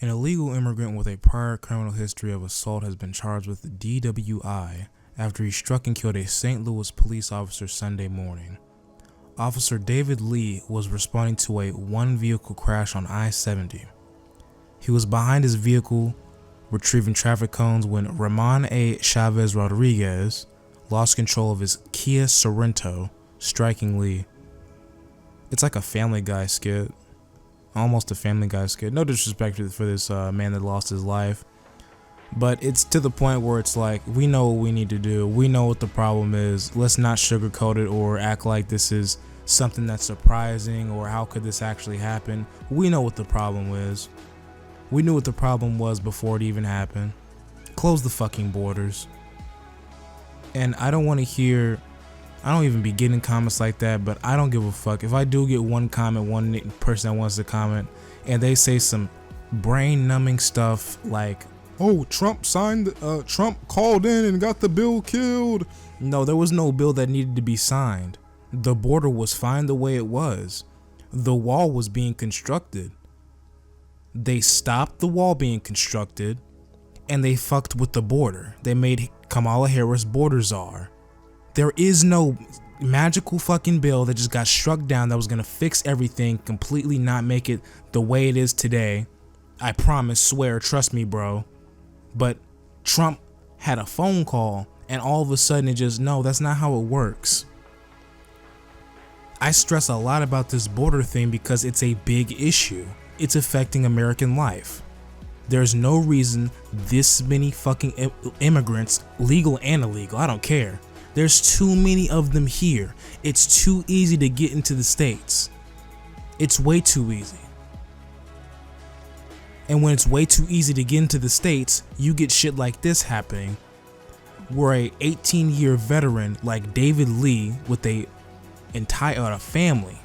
An illegal immigrant with a prior criminal history of assault has been charged with DWI after he struck and killed a St. Louis police officer Sunday morning. Officer David Lee was responding to a one-vehicle crash on I-70. He was behind his vehicle retrieving traffic cones when Ramon A. Chavez Rodriguez lost control of his Kia Sorento, striking Lee. It's like a Family Guy skit. Almost a Family Guy skit. No disrespect for this man that lost his life. But it's to the point where it's like, we know what we need to do. We know what the problem is. Let's not sugarcoat it or act like this is something that's surprising or how could this actually happen. We know what the problem is. We knew what the problem was before it even happened. Close the fucking borders. And I don't want to hear, I don't even be getting comments like that, but I don't give a fuck. If I do get one comment, one person that wants to comment, and they say some brain numbing stuff like, oh, Trump called in and got the bill killed. No, there was no bill that needed to be signed. The border was fine the way it was. The wall was being constructed. They stopped the wall being constructed and they fucked with the border. They made Kamala Harris border czar. There is no magical fucking bill that just got struck down that was gonna fix everything, completely not make it the way it is today. I promise, swear, trust me, bro. But Trump had a phone call and all of a sudden it just, no, that's not how it works. I stress a lot about this border thing because it's a big issue. It's affecting American life. There's no reason this many fucking immigrants, legal and illegal, I don't care. There's too many of them here. It's too easy to get into the States. It's way too easy. And when it's way too easy to get into the States, you get shit like this happening, where a 18-year veteran like David Lee with a entire family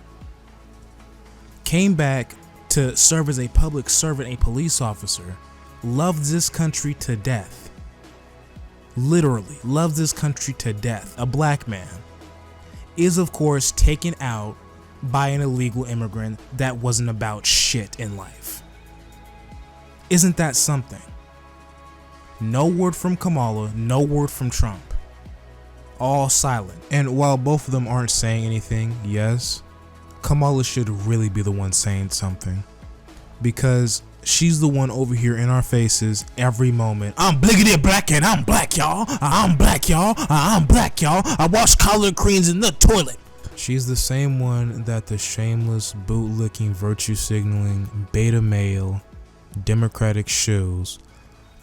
came back to serve as a public servant, a police officer, loved this country to death. Literally loves this country to death. A black man is of course taken out by an illegal immigrant that wasn't about shit in life. Isn't that something? No word from Kamala, no word from Trump. All silent. And while both of them aren't saying anything, yes, Kamala should really be the one saying something, because she's the one over here in our faces every moment. I'm bliggity black and I'm black, y'all. I'm black, y'all. I'm black, y'all. I wash collard greens in the toilet. She's the same one that the shameless, bootlicking, virtue signaling, beta male, Democratic shoes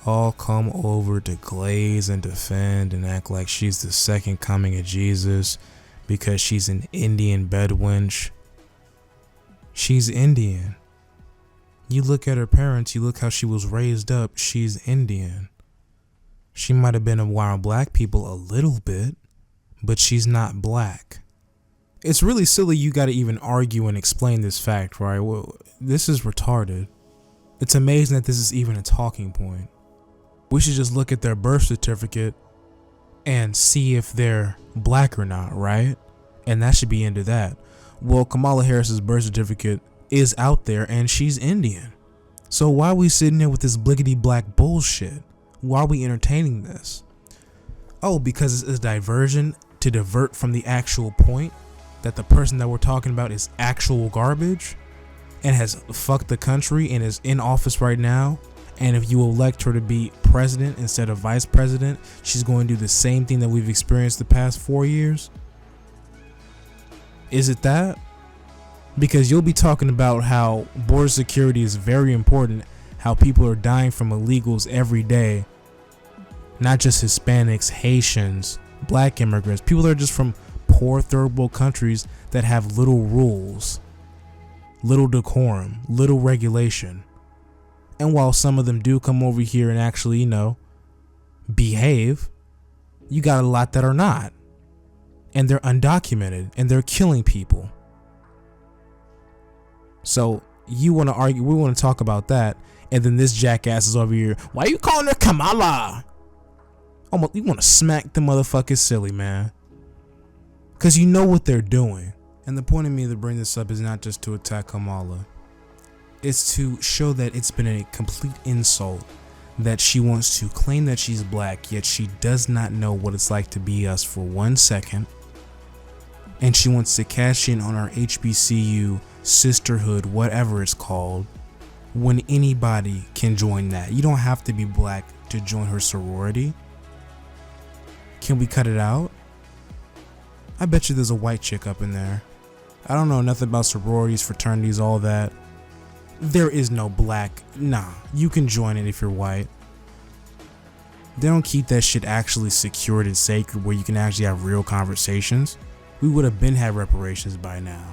all come over to glaze and defend and act like she's the second coming of Jesus because she's an Indian bedwench. She's Indian. You look at her parents, you look how she was raised up, she's Indian. She might have been around black people a little bit, but she's not black. It's really silly you gotta even argue and explain this fact, right? Well, this is retarded. It's amazing that this is even a talking point. We should just look at their birth certificate and see if they're black or not, right? And that should be into that. Well, Kamala Harris's birth certificate is out there and she's Indian. So why are we sitting here with this bliggity black bullshit? Why are we entertaining this? Oh, because it's a diversion to divert from the actual point that the person that we're talking about is actual garbage and has fucked the country and is in office right now. And if you elect her to be president instead of vice president, she's going to do the same thing that we've experienced the past 4 years. Is it that? Because you'll be talking about how border security is very important, how people are dying from illegals every day, not just Hispanics, Haitians, black immigrants, people that are just from poor third world countries that have little rules, little decorum, little regulation. And while some of them do come over here and actually, behave, you got a lot that are not. And they're undocumented and they're killing people. So you want to argue, we want to talk about that, and then this jackass is over here, why are you calling her Kamala? Almost, you want to smack the motherfuckers silly, man. Because you know what they're doing. And the point of me to bring this up is not just to attack Kamala. is to show that it's been a complete insult that she wants to claim that she's black, yet she does not know what it's like to be us for 1 second. And she wants to cash in on our HBCU sisterhood, whatever it's called, when anybody can join that. You don't have to be black to join her sorority. Can we cut it out? I bet you there's a white chick up in there. I don't know nothing about sororities, fraternities, all that. There is no black. Nah, you can join it if you're white. They don't keep that shit actually secured and sacred where you can actually have real conversations. We would have been had reparations by now.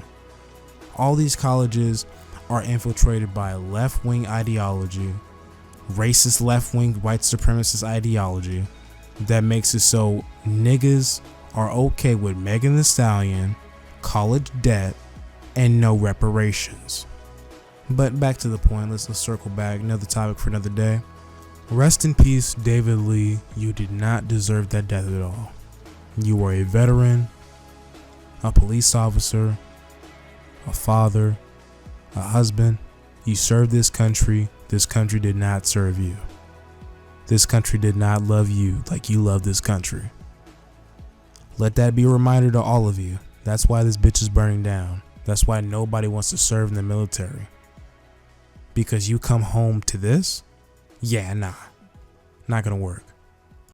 All these colleges are infiltrated by left-wing ideology, racist left-wing white supremacist ideology that makes it so niggas are okay with Megan Thee Stallion, college debt, and no reparations. But back to the point, let's circle back, another topic for another day. Rest in peace, David Lee. You did not deserve that death at all. You were a veteran, a police officer, a father, a husband. You served this country. This country did not serve you. This country did not love you like you love this country. Let that be a reminder to all of you. That's why this bitch is burning down. That's why nobody wants to serve in the military. Because you come home to this? Yeah, nah. Not gonna work.